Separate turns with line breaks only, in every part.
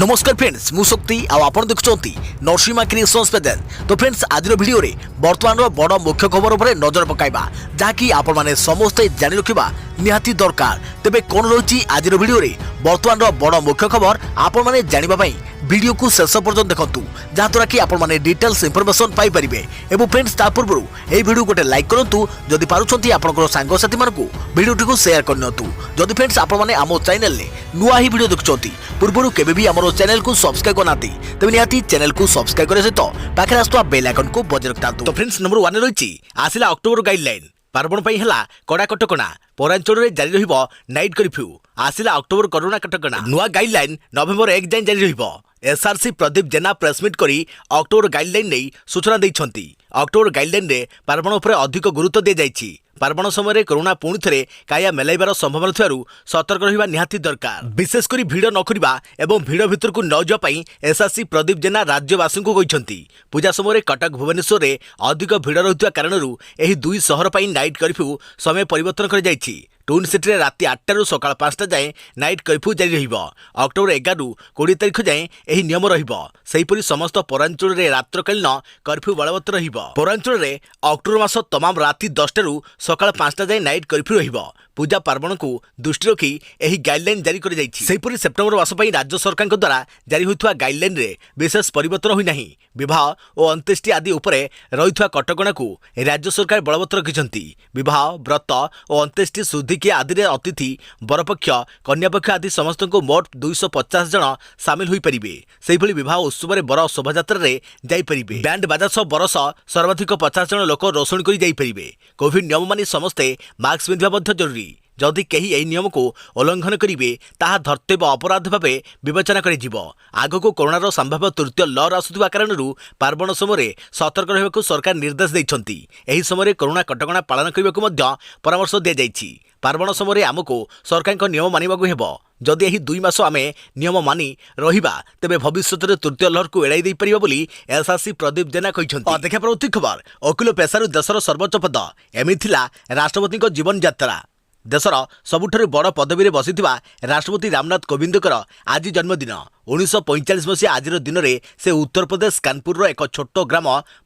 नमस्कार फ्रेंड्स मु शक्ति आपण देखुंती नरसिंहा क्रिएशंस पेजेस। तो फ्रेंड्स आज वीडियो रे वर्तमान बड़ मुख्य खबर उपर नजर पकाइबा जहाँकि आपण माने समस्ते जानि रखिबा निहाती दरकार। तेबे कोन रही आज वीडियो रे वर्तमान बड़ मुख्य खबर आपण माने जानिबा पई वीडियो को शेष पर्यंत देखंतु जहाँद्वारा कि आपण माने डिटेल्स इंफॉर्मेशन पाई परिबे। एवं फ्रेंड्स ता पूर्व ए वीडियो गोटे लाइक करंतु जदि पारुछंती आपनकर सांग साथी मानकु वीडियो को शेयर करनतु। जदि फ्रेंड्स आपण माने आमो चैनल ले नुआ ही वीडियो देखुछंती पूर्व केबे भी हमरो चैनल को सब्सक्राइब करनाती तबे निहाती चैनल को सब्सक्राइब करे सहित पाखे आस्तुवा बेल आइकन को बजाय रखतांतु। तो फ्रेंड्स नंबर 1 रही आसिला अक्टोबर गाइडलाइन पार्वण पई हला कड़ा कटकणा पौरांचल रे जारी रहिबो नाइट कर्फ्यू। आसिला अक्टोबर करोना कटकणा नुआ गाइडलाइन नवेम्बर 1 जाय जारी रहिबो। एसआरसी प्रदीप जेना प्रेसमिट करी अक्टोबर गाइडलाइन नै सूचना दैछंती। अक्टोबर गाइडलाइन रे पार्वण उपर अधिक गुरुत्व दे जायछि। पार्वण समय कोरोना पुणी थे काया मेलाइबार संभावना थी सतर्क रहा निहाती दरकार। विशेषकर भिड़ न करवा एवं भिड़ भितर को न जावाई एसआरसी प्रदीप जेना राज्यवासी को कहते। पूजा समय कटक भुवनेश्वर में अधिक भिड़ रही कारण दुई सहर पर नाइट कर्फ्यू समय परिवर्तन कर टून सिटी में राति 8 ରୁ सकाळ 5ଟା जाए नाइट कर्फ्यू जारी रहिबो। अक्टोबर 11 ରୁ 20 तारिख जाए यह नियम रहिबो। सेहीपरि समस्त पौरांचल में रात्रकालीन कर्फ्यू बलवत्तर रहिबो। पौरांचल में अक्टोबर मास तमाम राति 10ଟା ରୁ सकाळ 5ଟା जाए नाइट कर्फ्यू रहिबो। पूजा पार्वण को दृष्टि रखी यही गाइडलाइन जारी कर सेहीपरि सेप्टेम्बर मास पई राज्य सरकार द्वारा जारी होइथवा गाइडलाइन रे विशेष परिवर्तन होई नाही। विवाह और अंत्येष्टि आदि उपरे रहिथवा कटकणा को राज्य सरकार बलवत्तर रखिछंती। विवाह व्रत और अंत्येष्टि शुद्धि आदि अतिथि बरपक्ष कन्यापक्ष आदि समस्त को मोट 250 जन सामिल होई परिबे। सेहीभଳି विवाह उत्सव रे बर शोभायात्रा रे जाई परिबे। बैंड बाजा सह बरस सर्वाधिक 50 जन लोक रोषण करी जाई परिबे। कोविड नियम मानि समस्ते मास्क पिंधिबा मध्य जरूरी। जदि केही एही नियम को उल्लंघन करिवे ताहा धर्तव्य अपराध भावे विवेचना करिजिवो। आगको कोरोनार संभाव्य तृतीय लहर आसुथिबा कारणरू पार्वण समय सतर्क रहबाकू सरकार निर्देश दैछंती। एही समय कोरोना कटकणा पालन करबाकू मध्य परामर्श दिया जायछि। पार्वण समय आमको सरकार नियम मानिबाकू हेबो। जदि एही 2 मास आमे नियम मानि रहिबा तेबे भविष्यत रे तृतीय लहर को एड़ाई दे परिबा बोली एसआरसी प्रदीप जेना कहिसंती। देखा परवर्ती खबर अखिल पेशारू देशर सर्वोच्च पद एमिथिला राष्ट्रपति को जीवन यात्रा। देशर सबुठारु बड़ पदवी रे बसिथिबा राष्ट्रपति रामनाथ कोविंदकर आज जन्मदिन। 1945 मसीहा आज दिन में से उत्तर प्रदेश कानपुर एक छोट ग्राम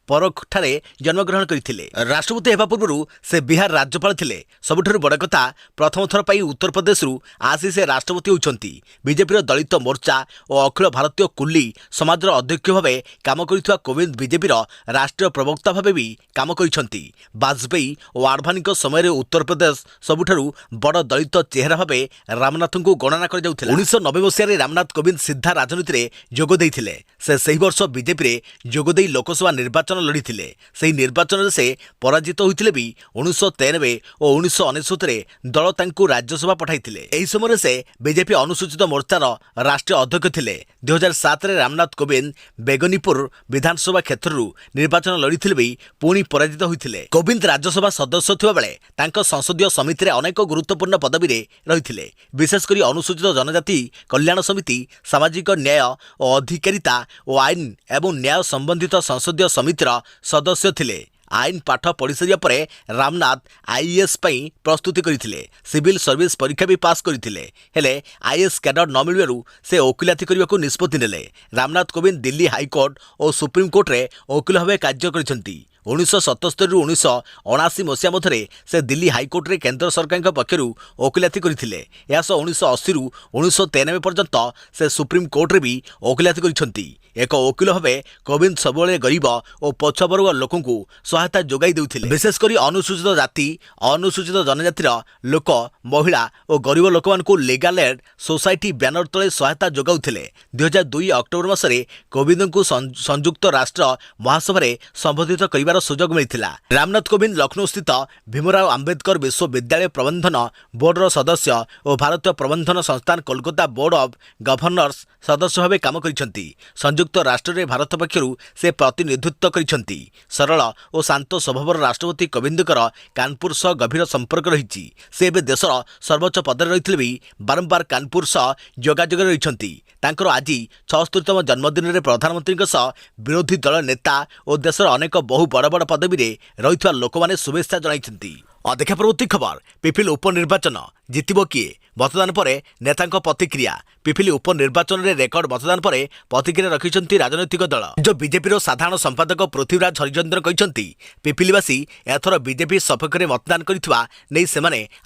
परख ठारे जन्मग्रहण करथिले। राष्ट्रपति हेबा पूर्व से बिहार राज्यपाल थिले। सबुठारु बड़ कथा प्रथम थर पई उत्तर प्रदेश रु आसी से राष्ट्रपति होउछंती। बीजेपी दलित मोर्चा और अखिल भारतीय कुली समाज अध्यक्ष भावे काम करिथवा कोविंद बीजेपी राष्ट्रीय प्रवक्ता भावे भी काम करिसंती। वाजपेयी और आडवाणी समय उत्तर प्रदेश सबुठारु बड़ दलित चेहरा भावे रामनाथ को गणना कर जाउथिला। 1990 मसीहा रामनाथ कोविंद सीधा राजनीति रे जोग देइथिले। से सही वर्ष बीजेपी रे जोग देइ लोकसभा निर्वाचन लड़ीथिले। सही निर्वाचन रे से पराजित होइथिले भी 1993 और 1999 रे दल तांकु राज्यसभा पठाइथिले। एही समय से बीजेपी अनुसूचित मोर्चार राष्ट्रीय अध्यक्ष थिले। 2007 रे रामनाथ कोविंद बेगनीपुर विधानसभा क्षेत्रु निर्वाचन लड़ीथिले भी पुणी पराजित होइथिले। कोविंद राज्यसभा सदस्य थिबा बेले तांको संसदीय समिति रे अनेक गुरुत्वपूर्ण पदवी रे रहिथिले। विशेषकर अनुसूचित जनजाति कल्याण समिति सामाजिक न्याय और अधिकारिता और आईन एवं न्याय संबंधित संसदीय समितिर सदस्य थिले। आईन पाठ पढ़ी सारिया परे रामनाथ आईएएस पई प्रस्तुति करिथिले। सिविल सर्विस परीक्षा भी पास करिथिले। हेले आईएएस कैडर न मिलबारु से ओकिलाती करबाकू निष्पत्ति नेले। रामनाथ कोविंद दिल्ली हाईकोर्ट और सुप्रीम कोर्ट रे ओकिल भावे कार्य करिसंती। 1977 ରୁ 1979 मसीहा मध्य से दिल्ली हाईकोर्ट रे केंद्र सरकार पक्षरु ओकिलाती करथिले। या 1980 ରୁ 1993 पर्यंत से सुप्रीम कोर्ट रे भी ओकिलाती करिसंती। एक वकील भावे कोविंद सबले गरीब और पछवर्ग लोकों को सहायता जोगाई देउथिले। विशेषकर अनुसूचित जाति अनुसूचित जनजातिर लोक महिला और गरीब लोक को लीगल एड सोसाइटी बैनर तले सहायता जोगाउथिले। 2002 अक्टोबर मासरे कोविंद को संयुक्त राष्ट्र महासभा संबोधित कर सुजोग मिलता। रामनाथ कोविंद लखनऊ स्थित भीमराव आंबेडकर विश्वविद्यालय प्रबंधन बोर्डर सदस्य और भारतीय प्रबंधन संस्थान कोलकाता बोर्ड ऑफ गवर्नर्स सदस्य भाव काम करिसंती। संयुक्त राष्ट्र रे भारत पक्षरु से प्रतिनिधित्व करिसंती। सरल और शांत स्वभावर राष्ट्रपति कोविंदकर कानपुर सह गभीर संपर्क रही। से एबे देशर सर्वोच्च पद रही भी बारंबार कानपुर सह जोगाजोग रही। तांकर आज 76तम जन्मदिन में प्रधानमंत्री विरोधी दल नेता और देशर अनेक बहु बड़ बड़ पदवी रे रहिथवा लोक माने शुभेच्छा जणाइछंती। देखा परवर्ती खबर पिपिल उपनिर्वाचन जितिबो किए मतदान पर नेता प्रतिक्रिया पिपिल उपनिर्वाचन में रेकर्ड मतदान पर प्रतिक्रिया रखिंट राजनैतिक दल जो बीजेपी साधारण संपादक पृथ्वीराज हरिचंद्र कहते पिपिलवासी एथर बीजेपी सपक्ष में मतदान कर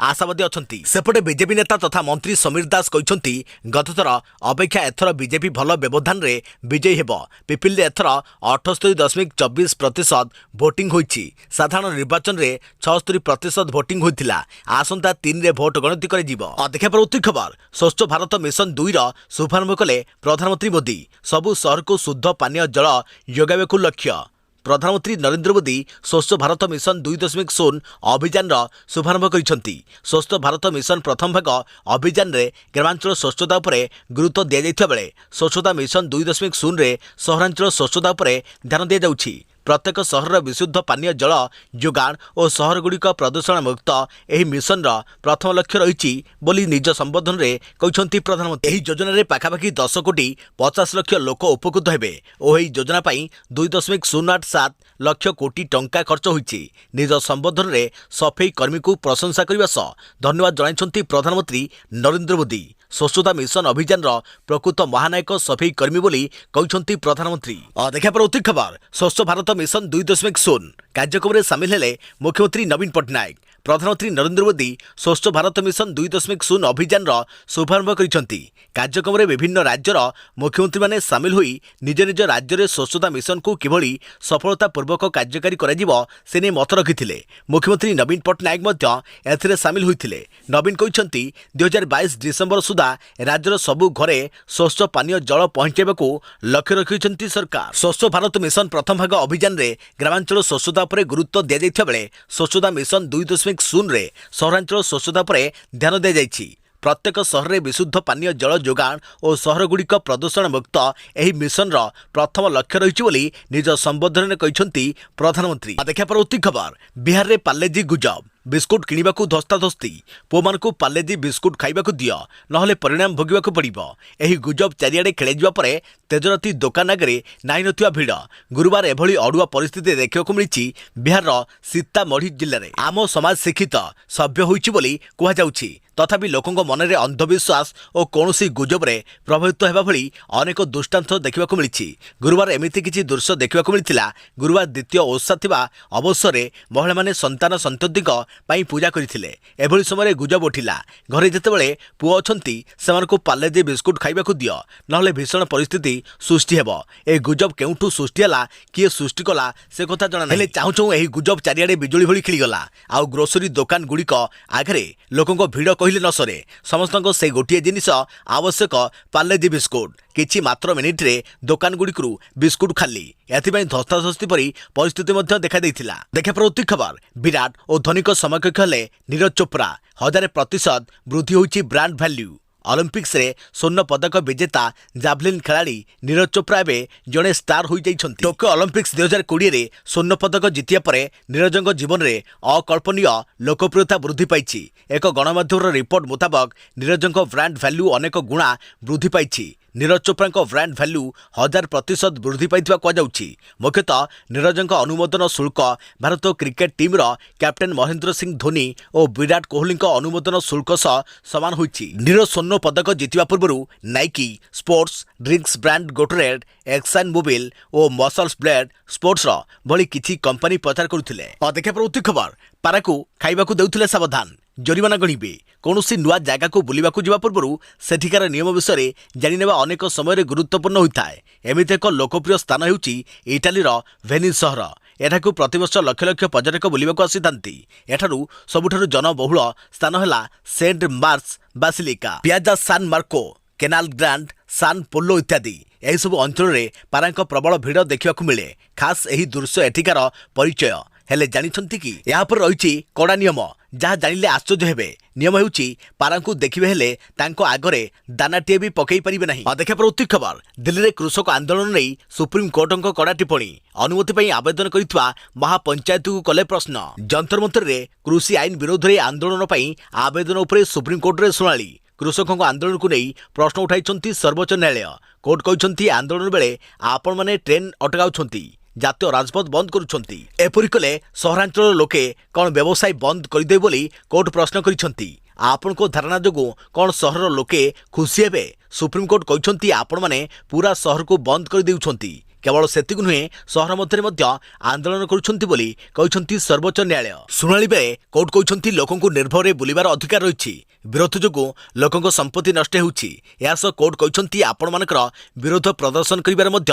आशावादी अच्छा सेपटे बीजेपी नेता तथा मंत्री समीर दास कहते गतथर अपेक्षा एथर बीजेपी भल व्यवधान में विजयी हेब पिपिल एथर 78.24% भोटिंग होईछि साधारण निर्वाचन में 76% भोटिंग होइथिला आसंता 3 रे भोट गणति कर जीव देखा परवर्ती खबर स्वच्छ भारत मिशन 2 शुभारंभ कले प्रधानमंत्री मोदी सबु शहर को शुद्ध पानीय जल जोगाइबाकु लक्ष्य प्रधानमंत्री नरेंद्र मोदी स्वच्छ भारत मिशन 2.0 अभियान शुभारंभ करिसेंती स्वच्छ भारत मिशन प्रथम भाग अभियान रे ग्रामांचल स्वच्छता पर गुरुत्व दिया जाइथिबा बेले स्वच्छता मिशन 2.0 रे सहरांचल स्वच्छता पर ध्यान दिया जाउछि प्रत्येक सहर विशुद्ध पानीय जल जोगाण और सहरगुड़िक प्रदूषण मुक्त यह मिशन प्रथम लक्ष्य रही बोली निज संबोधन में कहते प्रधानमंत्री यह योजना रे पाखापाखि 10 कोटी 50 लक्ष लोक उपकृत हेबे और यह योजना 2.087 लक्ष कोटी टंका खर्च होईछि निज संबोधन में सफाई कर्मी को प्रशंसा करने सह धन्यवाद जणाइछन्ति प्रधानमंत्री नरेंद्र मोदी स्वच्छता मिशन अभियान प्रकृत महानायक सफाई कर्मी बोली कहते प्रधानमंत्री देखा परवर्ती खबर स्वच्छ भारत मिशन 2.0 कार्यक्रम में सामिल हेले मुख्यमंत्री नवीन पट्टनायक प्रधानमंत्री नरेंद्र मोदी स्वच्छ भारत मिशन 2.0 अभियान शुभारंभ करिसेंती कार्यक्रम में विभिन्न राज्यर मुख्यमंत्री माने सामिल होई निज निज राज्य में स्वच्छता मिशन को किभली सफलतापूर्वक कार्यकारी कराजिबो से ने मत रखिथिले मुख्यमंत्री नवीन पट्टनायक मध्य एथिरे सामिल होइथिले नवीन कहते 2022 डिसेम्बर सुधा राज्यर सबु घरे स्वच्छ पानीय जल पहुंचाइबाकू लक्ष्य रखिसेंती सरकार स्वच्छ भारत मिशन प्रथम भाग अभियान रे ग्रामांचल स्वच्छता पर गुरुत्व दिया जाइथिबा बेले स्वच्छता मिशन 2.0 रे सहरांचल स्वच्छता पर ध्यान दिया जाइछि प्रत्येक सहर में विशुद्ध पानीय जल जोगाण और सहरगुड़िक प्रदूषण मुक्त यह मिशन प्रथम लक्ष्य रही निज संबोधन में कहते प्रधानमंत्री देखा परवर्ती खबर बिहार में पार्लेजी गुजब बिस्कुट किणवाकू धस्ताधस्ती पुओमान को पार्लेजी बिस्कुट खाइबाकू दियो नहले परिणाम भोगिबाकू पड़िबो एही गुजब चारिआडे खेळेजिबा परे तेजराती दुकान आगे नाई नथिबा भिड़ गुरुवार एभली अड़ुआ परिस्थिति देखिबाकू मिलिछि बिहार सीतामढ़ी जिले में आम समाज शिक्षित सभ्य होइछि बोली कुहा जाउछि तथापि लोकंक मन में अंधविश्वास और कौनसी गुजबरे प्रभावित होगा भली अनेक दृष्टांत देखा मिली गुरुवार एमती किसी दृश्य देखा मिलता गुरुवार द्वितीय ओषा थिबा अवसर में महिला माने संतान संतति पूजा करते एभली समय गुजब उठिला घरे जितेबाला पुओ अच्छी से पार्लेजी बिस्कुट खाइबाकू दियो नहले भीषण परिस्थिति सृष्टि हेब ए गुजब केउठू सृष्टि हला किए सृष्टि कला से कथा जना हेले चाहू चाहू एही गुजब चारिआडे बिजुली भली खिलिगला आउ ग्रोसरी दुकान गुड़िक आगे लोकंक भिड़ कहले न सरे समस्त से गोटे जिनिस आवश्यक पार्लेजी बिस्कुट किछि मात्र मिनिट रे दुकान गुड़िकरू बिस्कुट खाली एथिपाई धस्ताधस्ती परी परिस्थिति मध्य देखा देइथिला देखा परवर्ती खबर विराट और धोनी समकक्ष हेले नीरज चोप्रा 1000% वृद्धि होइछि ब्रांड वैल्यू ओलंपिक्स रे स्वर्ण पदक विजेता जावलिन खिलाड़ी नीरज चोप्रा एवं जड़े स्टार हो जाइछन्ति टोक्यो ओलंपिक्स 2020 रे स्वर्ण पदक जितिया परे नीरजंग जीवन में अकल्पनीय लोकप्रियता वृद्धि पाइछि एक गणमाध्यम रिपोर्ट मुताबक नीरजंग ब्रांड वैल्यू अनेक गुणा वृद्धि पाइछि नीरज चोप्रा ब्रांड वैल्यू 1000% वृद्धि पाइथिबा कहुछि मुख्यतः नीरजंग अनुमोदन शुल्क Bharat cricket team captain Mahendra Singh Dhoni और विराट कोहली अनुमोदन शुल्क सह सामान होइछि नीरज स्वर्ण पदक जितिबा पूर्व Nike sports drinks brand Gatorade Exxon Mobil और मसल्स ब्लेड स्पोर्ट्स भली किछि कंपनी प्रचार करुथिले देखा परवर्ती खबर पाराकू खाइबाकू देउथिले सावधान जरिमाना गणिबे कौनसी नुआ जगह को बुलिबाकू जिबा पूर्व सेठिकार नियम विषय जानिनेबा अनेक समय गुरुत्वपूर्ण होता है एमिति एक लोकप्रिय स्थान होउछि इटालीर वेनिस सहर एठाकू प्रतिवर्ष लक्ष लक्ष पर्यटक बुलिबाकू आसिथांती एठारू सबुठारू जनबहुल स्थान है सेंट मार्स बासिलिका पियाजा सान मार्को केनाल ग्रांड सान पोलो इत्यादि यही सब अंचल में पारांक प्रबल भिड़ देखा मिले खास यही दृश्य एठिकार परिचय हेले जानिछन्ति कि यहाँ पर रही कड़ा नियम जहाँ जानिले आश्चर्य हेबे नियम हेउछि पारांकू देखिबे हेले तांको आगरे दानाटिए भी पकई परिबे नाही देखा परवर्ती खबर दिल्ली रे कृषक आंदोलन नहीं सुप्रीम कोर्टंक कड़ा टिप्पणी अनुमति पई आवेदन करितवा महापंचायत को कले प्रश्न जंतर मंतर रे कृषि आईन विरोध रे आंदोलन पई आवेदन उपरे सुप्रीम कोर्ट रे सुनाली कृषकों आंदोलन को नहीं प्रश्न उठाई सर्वोच्च न्यायालय कोर्ट कहते आंदोलन बेले आपण माने ट्रेन अटकाउछन्ति ଜାତୀୟ ରାଜପଥ ବନ୍ଦ କରୁଛନ୍ତି। ଏପରି କଲେ ସହରାଞ୍ଚଳର ଲୋକେ କ'ଣ ବ୍ୟବସାୟ ବନ୍ଦ କରିଦେବେ ବୋଲି କୋର୍ଟ ପ୍ରଶ୍ନ କରିଛନ୍ତି। ଆପଣଙ୍କ ଧାରଣା ଯୋଗୁଁ କ'ଣ ସହରର ଲୋକେ ଖୁସି ହେବେ? ସୁପ୍ରିମକୋର୍ଟ କହିଛନ୍ତି ଆପଣମାନେ ପୁରା ସହରକୁ ବନ୍ଦ କରିଦେଉଛନ୍ତି। କେବଳ ସେତିକି ନୁହେଁ, ସହର ମଧ୍ୟରେ ମଧ୍ୟ ଆନ୍ଦୋଳନ କରୁଛନ୍ତି ବୋଲି କହିଛନ୍ତି ସର୍ବୋଚ୍ଚ ନ୍ୟାୟାଳୟ। ଶୁଣାଣି ବେଳେ କୋର୍ଟ କହିଛନ୍ତି ଲୋକଙ୍କୁ ନିର୍ଭୟରେ ବୁଲିବାର ଅଧିକାର ରହିଛି। ବିରୋଧ ଯୋଗୁଁ ଲୋକଙ୍କ ସମ୍ପତ୍ତି ନଷ୍ଟ ହେଉଛି। ଏହା ସହ କୋର୍ଟ କହିଛନ୍ତି ଆପଣମାନଙ୍କର ବିରୋଧ ପ୍ରଦର୍ଶନ କରିବାର ମଧ୍ୟ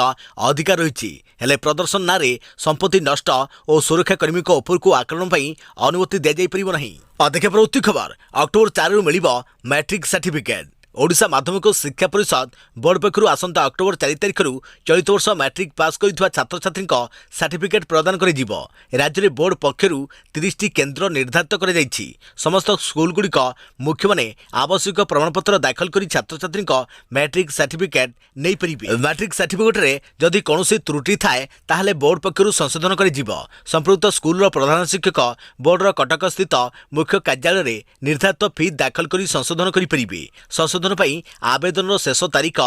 ଅଧିକାର ରହିଛି। ହେଲେ ପ୍ରଦର୍ଶନ ନାଁରେ ସମ୍ପତ୍ତି ନଷ୍ଟ ଓ ସୁରକ୍ଷା କର୍ମୀଙ୍କ ଉପରକୁ ଆକ୍ରମଣ ପାଇଁ ଅନୁମତି ଦିଆଯାଇପାରିବ ନାହିଁ। ପଦକ୍ଷେପର ଉକ୍ତି ଖବର ଅକ୍ଟୋବର 4ରୁ ମିଳିବ ମ୍ୟାଟ୍ରିକ୍ ସାର୍ଟିଫିକେଟ୍। ଓଡ଼ିଶା ମାଧ୍ୟମିକ ଶିକ୍ଷା ପରିଷଦ ବୋର୍ଡ ପକ୍ଷରୁ ଆସନ୍ତା ଅକ୍ଟୋବର 4 ତାରିଖରୁ ଚଳିତ ବର୍ଷ ମ୍ୟାଟ୍ରିକ୍ ପାସ୍ କରିଥିବା ଛାତ୍ରଛାତ୍ରୀଙ୍କ ସାର୍ଟିଫିକେଟ୍ ପ୍ରଦାନ କରାଯିବ। ରାଜ୍ୟରେ ବୋର୍ଡ ପକ୍ଷରୁ 30ଟି କେନ୍ଦ୍ର ନିର୍ଦ୍ଧାରିତ କରାଯାଇଛି। ସମସ୍ତ ସ୍କୁଲଗୁଡ଼ିକ ମୁଖ୍ୟମାନେ ଆବଶ୍ୟକ ପ୍ରମାଣପତ୍ର ଦାଖଲ କରି ଛାତ୍ରଛାତ୍ରୀଙ୍କ ମ୍ୟାଟ୍ରିକ୍ ସାର୍ଟିଫିକେଟ୍ ନେଇପାରିବେ। ମ୍ୟାଟ୍ରିକ୍ ସାର୍ଟିଫିକେଟ୍ରେ ଯଦି କୌଣସି ତ୍ରୁଟି ଥାଏ ତାହେଲେ ବୋର୍ଡ ପକ୍ଷରୁ ସଂଶୋଧନ କରାଯିବ। ସମ୍ପୃକ୍ତ ସ୍କୁଲର ପ୍ରଧାନ ଶିକ୍ଷକ ବୋର୍ଡର କଟକ ସ୍ଥିତ ମୁଖ୍ୟ କାର୍ଯ୍ୟାଳୟରେ ନିର୍ଦ୍ଧାରିତ ଫି ଦାଖଲ କରି ସଂଶୋଧନ କରିପାରିବେ। ସଂଶୋଧନ ପାଇଁ ଆବେଦନର ଶେଷ ତାରିଖ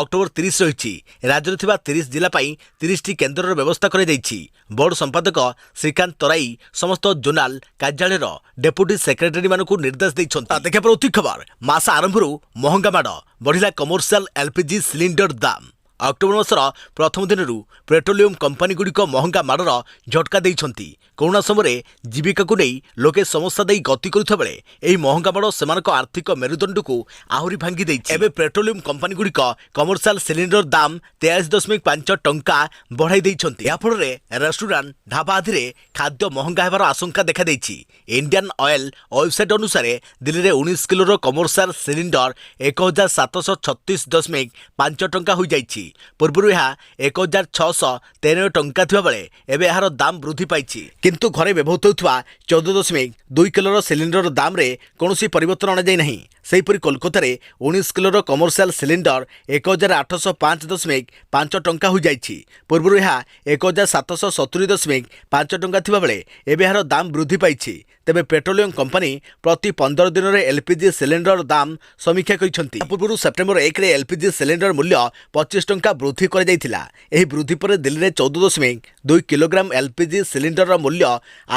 ଅକ୍ଟୋବର 30 ରହିଛି। ରାଜ୍ୟରେ ଥିବା 30 ଜିଲ୍ଲା ପାଇଁ 30ଟି କେନ୍ଦ୍ରର ବ୍ୟବସ୍ଥା କରାଯାଇଛି। ବୋର୍ଡ ସମ୍ପାଦକ ଶ୍ରୀକାନ୍ତ ତରାଇ ସମସ୍ତ ଜୋନାଲ କାର୍ଯ୍ୟାଳୟର ଡେପୁଟି ସେକ୍ରେଟାରୀମାନଙ୍କୁ ନିର୍ଦ୍ଦେଶ ଦେଇଛନ୍ତି। ପଦକ୍ଷେପର ଉକ୍ତି ଖବର ମାସ ଆରମ୍ଭରୁ ମହଙ୍ଗା ମାଡ଼ ବଢ଼ିଲା କମର୍ସିଆଲ ଏଲ୍ପିଜି ସିଲିଣ୍ଡର ଦାମ। ଅକ୍ଟୋବର ମାସର ପ୍ରଥମ ଦିନରୁ ପେଟ୍ରୋଲିୟମ କମ୍ପାନୀଗୁଡ଼ିକ ମହଙ୍ଗା ମାଡ଼ର ଝଟକା ଦେଇଛନ୍ତି। କରୋନା ସମୟରେ ଜୀବିକାକୁ ନେଇ ଲୋକେ ସମସ୍ୟା ଦେଇ ଗତି କରୁଥିବା ବେଳେ ଏହି ମହଙ୍ଗା ମାଡ଼ ସେମାନଙ୍କ ଆର୍ଥିକ ମେରୁଦଣ୍ଡକୁ ଆହୁରି ଭାଙ୍ଗି ଦେଇଛି। ଏବେ ପେଟ୍ରୋଲିୟମ କମ୍ପାନୀଗୁଡ଼ିକ କମର୍ସିଆଲ ସିଲିଣ୍ଡର ଦାମ 83.5 ଟଙ୍କା ବଢ଼ାଇ ଦେଇଛନ୍ତି। ଏହାଫଳରେ ରେଷ୍ଟୁରାଣ୍ଟ ଢାବା ଆଦିରେ ଖାଦ୍ୟ ମହଙ୍ଗା ହେବାର ଆଶଙ୍କା ଦେଖାଦେଇଛି। ଇଣ୍ଡିଆନ ଅଏଲ ୱେବସାଇଟ୍ ଅନୁସାରେ ଦିଲ୍ଲୀରେ 19 କିଲୋର କମର୍ସିଆଲ ସିଲିଣ୍ଡର 1736.5 ଟଙ୍କା ହୋଇଯାଇଛି। ପୂର୍ବରୁ ଏହା 1693 ଟଙ୍କା ଥିବାବେଳେ ଏବେ ଏହାର ଦାମ ବୃଦ୍ଧି ପାଇଛି। କିନ୍ତୁ ଘରେ ବ୍ୟବହୃତ ହେଉଥିବା 14.2 କିଲୋର ସିଲିଣ୍ଡର ଦାମରେ କୌଣସି ପରିବର୍ତ୍ତନ ଅଣାଯାଇ ନାହିଁ। ସେହିପରି କୋଲକାତାରେ 19 କିଲୋର କମର୍ସିଆଲ ସିଲିଣ୍ଡର 1805.5 ଟଙ୍କା ହୋଇଯାଇଛି। ପୂର୍ବରୁ ଏହା 1770.5 ଟଙ୍କା ଥିବାବେଳେ ଏବେ ଏହାର ଦାମ ବୃଦ୍ଧି ପାଇଛି। ତେବେ ପେଟ୍ରୋଲିୟମ କମ୍ପାନୀ ପ୍ରତି 15 ଦିନରେ ଏଲ୍ପିଜି ସିଲିଣ୍ଡର ଦାମ ସମୀକ୍ଷା କରିଛନ୍ତି। ପୂର୍ବରୁ ସେପ୍ଟେମ୍ବର 1ରେ ଏଲ୍ପିଜି ସିଲିଣ୍ଡର ମୂଲ୍ୟ 25 ଟଙ୍କା ବୃଦ୍ଧି କରାଯାଇଥିଲା। ଏହି ବୃଦ୍ଧି ପରେ ଦିଲ୍ଲୀରେ 14.2 କିଲୋଗ୍ରାମ ଏଲ୍ପିଜି ସିଲିଣ୍ଡରର ମୂଲ୍ୟ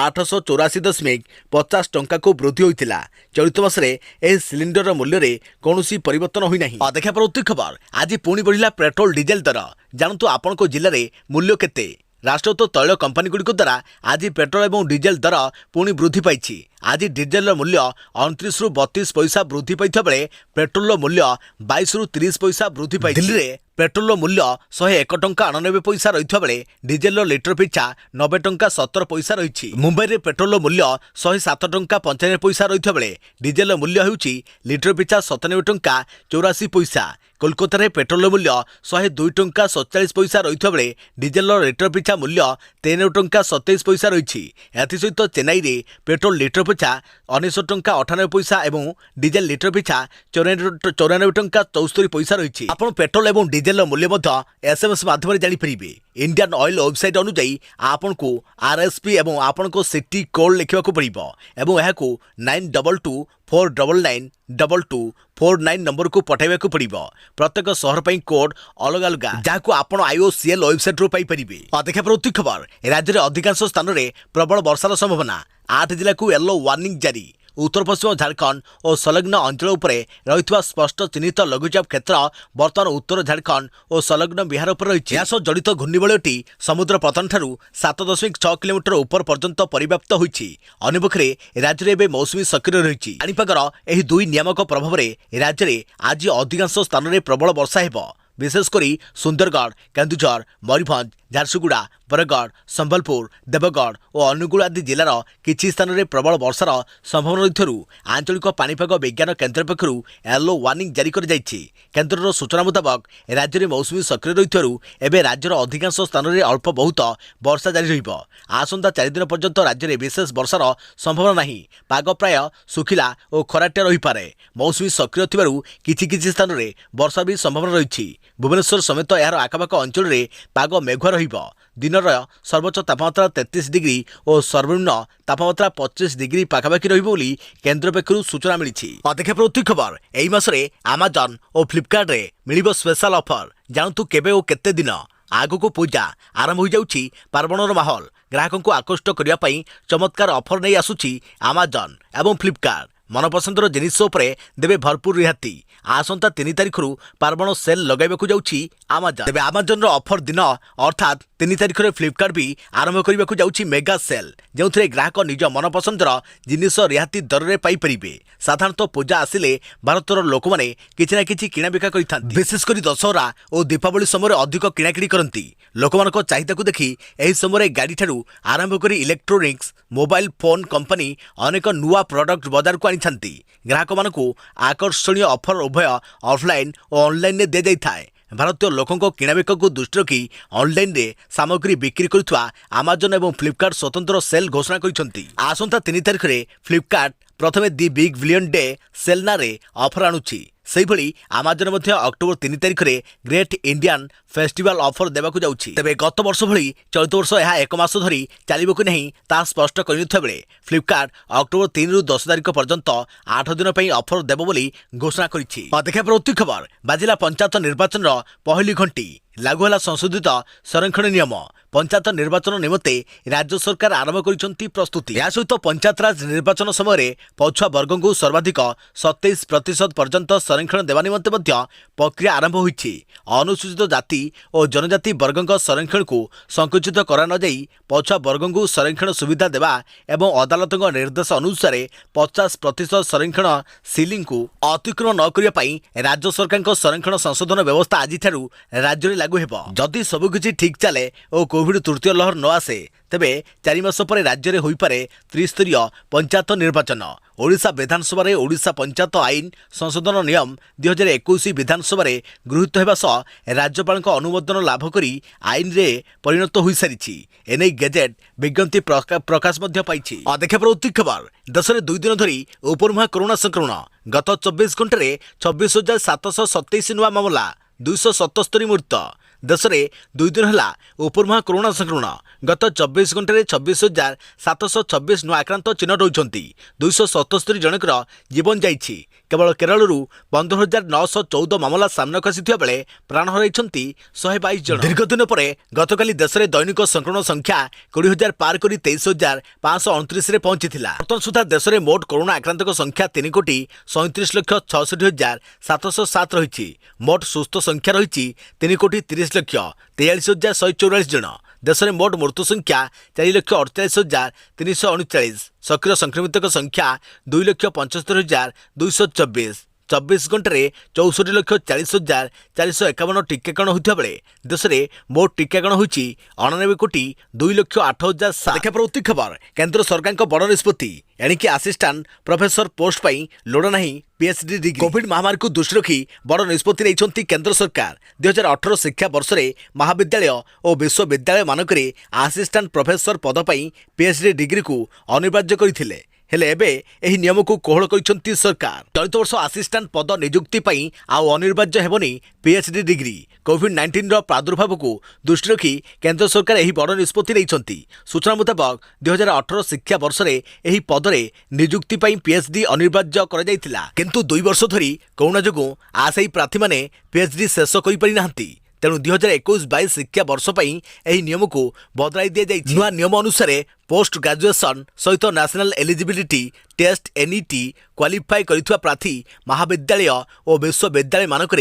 884.50 ଟଙ୍କାକୁ ବୃଦ୍ଧି ହୋଇଥିଲା। ଚଳିତ ମାସରେ ଏହି ସିଲିଣ୍ଡରର ମୂଲ୍ୟରେ କୌଣସି ପରିବର୍ତ୍ତନ ହୋଇନାହିଁ। ପଦକ୍ଷେପର ଉକ୍ତି ଖବର ଆଜି ପୁଣି ବଢ଼ିଲା ପେଟ୍ରୋଲ ଡିଜେଲ ଦର। ଜାଣନ୍ତୁ ଆପଣଙ୍କ ଜିଲ୍ଲାରେ ମୂଲ୍ୟ କେତେ? ରାଷ୍ଟ୍ରାୟତ୍ତ ତୈଳ କମ୍ପାନୀଗୁଡ଼ିକ ଦ୍ୱାରା ଆଜି ପେଟ୍ରୋଲ ଏବଂ ଡିଜେଲ ଦର ପୁଣି ବୃଦ୍ଧି ପାଇଛି। ଆଜି ଡିଜେଲର ମୂଲ୍ୟ 29ରୁ 32 ପଇସା ବୃଦ୍ଧି ପାଇଥିବା ବେଳେ ପେଟ୍ରୋଲର ମୂଲ୍ୟ 22ରୁ 30 ପଇସା ବୃଦ୍ଧି ପାଇଛି। ଦିଲ୍ଲୀରେ ପେଟ୍ରୋଲର ମୂଲ୍ୟ 101 ଟଙ୍କା 99 ପଇସା ରହିଥିବା ବେଳେ ଡିଜେଲର ଲିଟର ପିଛା 90 ଟଙ୍କା 70 ପଇସା ରହିଛି। ମୁମ୍ବାଇରେ ପେଟ୍ରୋଲର ମୂଲ୍ୟ 107 ଟଙ୍କା 95 ପଇସା ରହିଥିବା ବେଳେ ଡିଜେଲର ମୂଲ୍ୟ ହେଉଛି ଲିଟର ପିଛା 97 ଟଙ୍କା 84 ପଇସା। କୋଲକାତାରେ ପେଟ୍ରୋଲର ମୂଲ୍ୟ 102 ଟଙ୍କା 47 ପଇସା ରହିଥିବା ବେଳେ ଡିଜେଲର ଲିଟର ପିଛା ମୂଲ୍ୟ 93 ଟଙ୍କା 27 ପଇସା ରହିଛି। ଏଥିସହିତ ଚେନ୍ନାଇରେ ପେଟ୍ରୋଲ ଲିଟର ପିଛା 19 ଟଙ୍କା 98 ପଇସା ଏବଂ ଡିଜେଲ ଲିଟର ପିଛା 94 ଟଙ୍କା 74 ପଇସା ରହିଛି। ଆପଣ ପେଟ୍ରୋଲ ଏବଂ ଡିଜେଲର ମୂଲ୍ୟ ମଧ୍ୟ SMS ମାଧ୍ୟମରେ ଜାଣିପାରିବେ। ଇଣ୍ଡିଆନ ଅଏଲ ୱେବସାଇଟ୍ ଅନୁଯାୟୀ ଆପଣଙ୍କୁ RSP ଏବଂ ଆପଣଙ୍କ ସିଟି କୋଡ୍ ଲେଖିବାକୁ ପଡ଼ିବ ଏବଂ ଏହାକୁ 9224992249 ନମ୍ବରକୁ ପଠାଇବାକୁ ପଡ଼ିବ। ପ୍ରତ୍ୟେକ ସହର ପାଇଁ କୋଡ୍ ଅଲଗା ଅଲଗା, ଯାହାକୁ ଆପଣ IOCL ୱେବସାଇଟ୍ରୁ ପାଇପାରିବେ। ପଦକ୍ଷେପର ଉକ୍ତି ଖବର ରାଜ୍ୟରେ ଅଧିକାଂଶ ସ୍ଥାନରେ ପ୍ରବଳ ବର୍ଷାର ସମ୍ଭାବନା। 8 ଜିଲ୍ଲାକୁ ୟେଲୋ ୱାର୍ଣ୍ଣିଂ ଜାରି। ଉତ୍ତର ପଶ୍ଚିମ ଝାଡ଼ଖଣ୍ଡ ଓ ସଂଲଗ୍ନ ଅଞ୍ଚଳ ଉପରେ ରହିଥିବା ସ୍ପଷ୍ଟ ଚିହ୍ନିତ ଲଘୁଚାପ କ୍ଷେତ୍ର ବର୍ତ୍ତମାନ ଉତ୍ତର ଝାଡ଼ଖଣ୍ଡ ଓ ସଂଲଗ୍ନ ବିହାର ଉପରେ ରହିଛି। ଏହା ସହ ଜଡ଼ିତ ଘୂର୍ଣ୍ଣିବଳୟଟି ସମୁଦ୍ର ପତନଠାରୁ 7.6 କିଲୋମିଟର ଉପର ପର୍ଯ୍ୟନ୍ତ ପରିବ୍ୟାପ୍ତ ହୋଇଛି। ଅନ୍ୟପକ୍ଷରେ ରାଜ୍ୟରେ ଏବେ ମୌସୁମୀ ସକ୍ରିୟ ରହିଛି। ପାଣିପାଗର ଏହି ଦୁଇ ନିୟାମକ ପ୍ରଭାବରେ ରାଜ୍ୟରେ ଆଜି ଅଧିକାଂଶ ସ୍ଥାନରେ ପ୍ରବଳ ବର୍ଷା ହେବ। ବିଶେଷ କରି ସୁନ୍ଦରଗଡ଼, କେନ୍ଦୁଝର, ମୟୂରଭଞ୍ଜ, ଝାରସୁଗୁଡ଼ା, ବରଗଡ଼, ସମ୍ବଲପୁର, ଦେବଗଡ଼ ଓ ଅନୁଗୁଳ ଆଦି ଜିଲ୍ଲାର କିଛି ସ୍ଥାନରେ ପ୍ରବଳ ବର୍ଷାର ସମ୍ଭାବନା ରହିଥିବାରୁ ଆଞ୍ଚଳିକ ପାଣିପାଗ ବିଜ୍ଞାନ କେନ୍ଦ୍ର ପକ୍ଷରୁ ୟେଲୋ ୱାର୍ଣ୍ଣିଂ ଜାରି କରାଯାଇଛି। କେନ୍ଦ୍ରର ସୂଚନା ମୁତାବକ ରାଜ୍ୟରେ ମୌସୁମୀ ସକ୍ରିୟ ରହିଥିବାରୁ ଏବେ ରାଜ୍ୟର ଅଧିକାଂଶ ସ୍ଥାନରେ ଅଳ୍ପ ବହୁତ ବର୍ଷା ଜାରି ରହିବ। ଆସନ୍ତା 4 ଦିନ ପର୍ଯ୍ୟନ୍ତ ରାଜ୍ୟରେ ବିଶେଷ ବର୍ଷାର ସମ୍ଭାବନା ନାହିଁ। ପାଗ ପ୍ରାୟ ଶୁଖିଲା ଓ ଖରାଟିଆ ରହିପାରେ। ମୌସୁମୀ ସକ୍ରିୟ ଥିବାରୁ କିଛି ସ୍ଥାନରେ ବର୍ଷା ବି ସମ୍ଭାବନା ରହିଛି। ଭୁବନେଶ୍ୱର ସମେତ ଏହାର ଆଖପାଖ ଅଞ୍ଚଳରେ ପାଗ ମେଘୁଆ ରହିବ। ଦିନର ସର୍ବୋଚ୍ଚ ତାପମାତ୍ରା 33 ଡିଗ୍ରୀ ଓ ସର୍ବନିମ୍ନ ତାପମାତ୍ରା 25 ଡିଗ୍ରୀ ପାଖାପାଖି ରହିବ ବୋଲି କେନ୍ଦ୍ର ପକ୍ଷରୁ ସୂଚନା ମିଳିଛି। ପଦକ୍ଷେପର ଉକ୍ତି ଖବର ଏହି ମାସରେ ଆମାଜନ ଓ ଫ୍ଲିପକାର୍ଟରେ ମିଳିବ ସ୍ପେଶାଲ ଅଫର। ଜାଣନ୍ତୁ କେବେ ଓ କେତେ ଦିନ। आगको पूजा आरंभ हो जाउछि पार्वणर माहौल ग्राहकों को आकृष्ट करने ପାଇଁ चमत्कार ऑफर नहीं आसुछि अमेजन एवं फ्लिपकार्ट मनपसंदर जिनिष उपरे देवे भरपूर रिहाती आसंता 3 तारिख रु पार्वण सेल लगाइबाकू जाउछि अमेजन तेबे अमेजन ऑफर दिन अर्थात 3 तारिख रे फ्लिपकार्ट भी आरंभ करबाकू जाउछि मेगा सेल जेउथरे ग्राहक निज मनपसंदर जिनिष रिहाती दर रे पाई परिबे साधारणतः पूजा आसिले भारतर लोक माने किछि ना किछि किणाबिका करिथांती विशेष करी दशहरा और दीपावली समय अधिक किणाकिणी करती लोकमानक चाहिदा को देखि एही समय गाड़ी ठारू आरंभ करी इलेक्ट्रोनिक्स मोबाइल फोन कंपनी अनेक नुआ प्रोडक्ट बाजार को आनिछंती ग्राहक मानकू आकर्षणीय ऑफर उभय ऑफलाइन और ऑनलाइन ने दे जाई थाए भारतीय लोकों किणाबिका को दृष्टि रखी ऑनलाइन रे सामग्री बिक्री करुवा अमेजन और फ्लिपकार्ट स्वतंत्र सेल घोषणा करिसंती आसंता 3 तारिख रे फ्लिपकार्ट प्रथमे the big billion day cell ना रे ऑफर आणुछि सेहिभଳି अमेजन मध्य अक्टोबर 3 तारिख रे ग्रेट इंडियन फेस्टिवल ऑफर देबाकू जाउछि तेबे गत वर्ष भଳି चलित वर्ष यह 1 मास धरी चलिबो कि नहीं ता स्पष्ट करिनथि बेले फ्लिपकार्ट अक्टोबर 3 रु 10 तारिख पर्यंत 8 दिन पई ऑफर देबो बोली घोषणा करिछि देखा प्रति खबर बाजिला पंचायत निर्वाचन रो पहली घंटी लागू होला संशोधित संरक्षण नियम पंचायत निर्वाचन निमते राज्य सरकार आरंभ करिसंती प्रस्तुति या सहित पंचायत राज निर्वाचन समय पछुआ वर्ग को सर्वाधिक 27% पर्यंत संरक्षण देवा निमते मध्य प्रक्रिया आरंभ होइछि अनुसूचित जाति और जनजाति वर्ग संरक्षण को संकुचित करा न जाई पछुआ वर्ग को संरक्षण सुविधा देवा एवं अदालत निर्देश अनुसार 50% संरक्षण सीलिंग को अतिक्रमण न करिया पई राज्य सरकार संरक्षण संशोधन व्यवस्था आज राज्य में लागू हेबो जदि सबकिछि ठीक चले और कोविड तृतीय लहर न आसे तेबे 4 मास पर राज्य में होई पारे त्रिस्तरीय पंचायत निर्वाचन ओडिशा विधानसभा रे ओडिशा पंचायत आईन संशोधन नियम 2021 विधानसभा रे गृहीत हेबा सह राज्यपाल अनुमोदन लाभ करी आईन रे परिणत होई सारिछि एनै गेजेट विज्ञप्ति प्रकाश मध्य पाइछि देखा प्रवृत्ति खबर देश में 2 दिन धरी उपरमुहा कोरोना संक्रमण गत 24 घंटे रे 26,727 नुआ मामला 277 मृत्यु देश में 2 दिन है उपरमुहा कोरोना संक्रमण गत 24 घंटे 26,726 नुआ आक्रांत चिन्हट होती 277 जनकर जीवन जाइछि केवल केरल 15,914 मामला सामनाक आसिथिबा बेले प्राण हराइछंती 122 जन दीर्घ दिन पर गतकाली देश में दैनिक संक्रमण संख्या 20,000 पार करी 23,529 रे पहुंचीथिला वर्तमान सुधा देश में मोट कोरोना आक्रांतक संख्या 3,37,66,707 रही मोट सुस्थ संख्या रही 3,30,43,144 जन देश में मोट मृत्यु संख्या 4,48,339 सक्रिय संक्रमित संख्या 2,75,224 24 घंटे 64,40,451 टीकाकरण होता बेले देश में मोट टीकाकरण होती 99,02,08,000 देखा प्रवृत्ति खबर केंद्र सरकार बड़ निष्पत्ति एणिकी आसिस्टांट प्रोफेसर पोस्ट पर लोड़ ना पीएचडी डिग्री कोविड महामारी को दृष्टि रखी बड़ निष्पत्ति नहीं केंद्र सरकार 2018 शिक्षा वर्ष में महाविद्यालय और विश्वविद्यालय मानक आसिस्टांट प्रोफेसर पद पर पीएचडी डिग्री को अनिवार्य करथिले हेले एबे एही नियम को कोहल करिसंती सरकार चलित वर्ष आसिस्टांट पद नियुक्ति पई आउ अनिवार्य हेबनी पीएचडी डिग्री कोविड-19 रो प्रादुर्भाव को दृष्टि रखी केंद्र सरकार एही बड़ निष्पत्ति नैछंती सूचना मुताबक 2018 शिक्षा वर्ष में एही पदरे नियुक्ति पई पीएचडी अनिवार्य करा जायतिला किंतु 2 वर्ष धरी कोरोना जोगु आशायी प्रार्थी माने पीएचडी शेष करि पारि नाहंती तेणु 2021-22 शिक्षा वर्ष पर यह नियम को बदलाई दि जाइछि नुआ नियम अनुसार पोस्ट ग्रेजुएशन सहित national eligibility test NET qualify करिथुवा प्रार्थी महाविद्यालय और विश्वविद्यालय मानक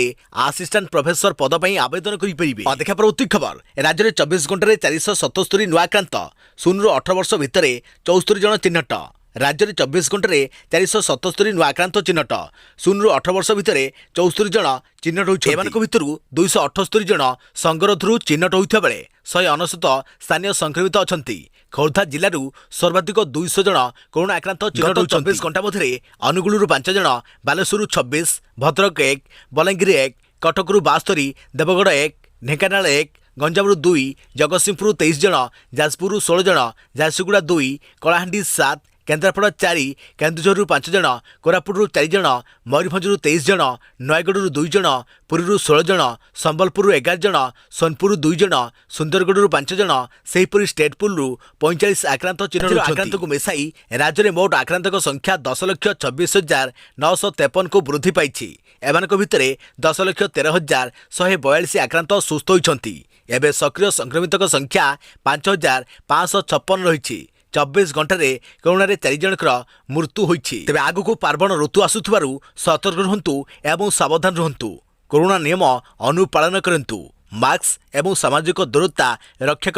आसिस्टांट प्रोफेसर पद पर आवेदन करेंगे देखा प्रवृत्ति खबर राज्य में 24 घंटे 477 नुआ आक्रांत 0 ରୁ 18 वर्ष भितर 74 जन चिन्हट राज्य में 24 घंटे 477 नुआ आक्रांत चिन्हट 0 ରୁ 18 वर्ष भितर 74 जन चिन्हट होइछ भितर 278 जन संगरोधरू चिन्हट होइथा बेले 199 स्थानीय संक्रमित अछंती खोर्धा जिलू सर्वाधिक 200 जन कोरोना आक्रांत चिन्हट 24 घंटा मध्य अनुगुल 5 जन बालेश्वर 26 भद्रक 1 बलांगीर 1 कटक 72 देवगढ़ 1 ढेंकानाल 1 गंजाम 2 जगतसिंहपुर 23 जन जाजपुर 16 जन झारसुगुड़ा 2 कलाहांडी 7 केन्द्रापड़ा 4 केन्दुझर 5 जन कोरापुट 4 जन मयूरभंज 23 जन नयगढ़ 2 जन पुरी 16 जन संबलपुर 11 जन सोनपुर 2 जन सुंदरगढ़ 5 जन सेहीपरि स्टेटपुल 45 आक्रांत चिन्ह आक्रांत को मिसाई राज्य में मोट आक्रांतक संख्या 10,26,953 को वृद्धि पाई एमानक भितर 10,13,142 आक्रांत सुस्थ होइछंती ଏବେ ସକ୍ରିୟ ସଂକ୍ରମିତଙ୍କ ସଂଖ୍ୟା 5,556 ରହିଛି। 24 ଘଣ୍ଟାରେ କରୋନାରେ 4 ଜଣଙ୍କର ମୃତ୍ୟୁ ହୋଇଛି। ତେବେ ଆଗକୁ ପାର୍ବଣ ଋତୁ ଆସୁଥିବାରୁ ସତର୍କ ରୁହନ୍ତୁ ଏବଂ ସାବଧାନ ରୁହନ୍ତୁ। କରୋନା ନିୟମ ଅନୁପାଳନ କରନ୍ତୁ। ମାସ୍କ ଏବଂ ସାମାଜିକ ଦୂରତା ରକ୍ଷା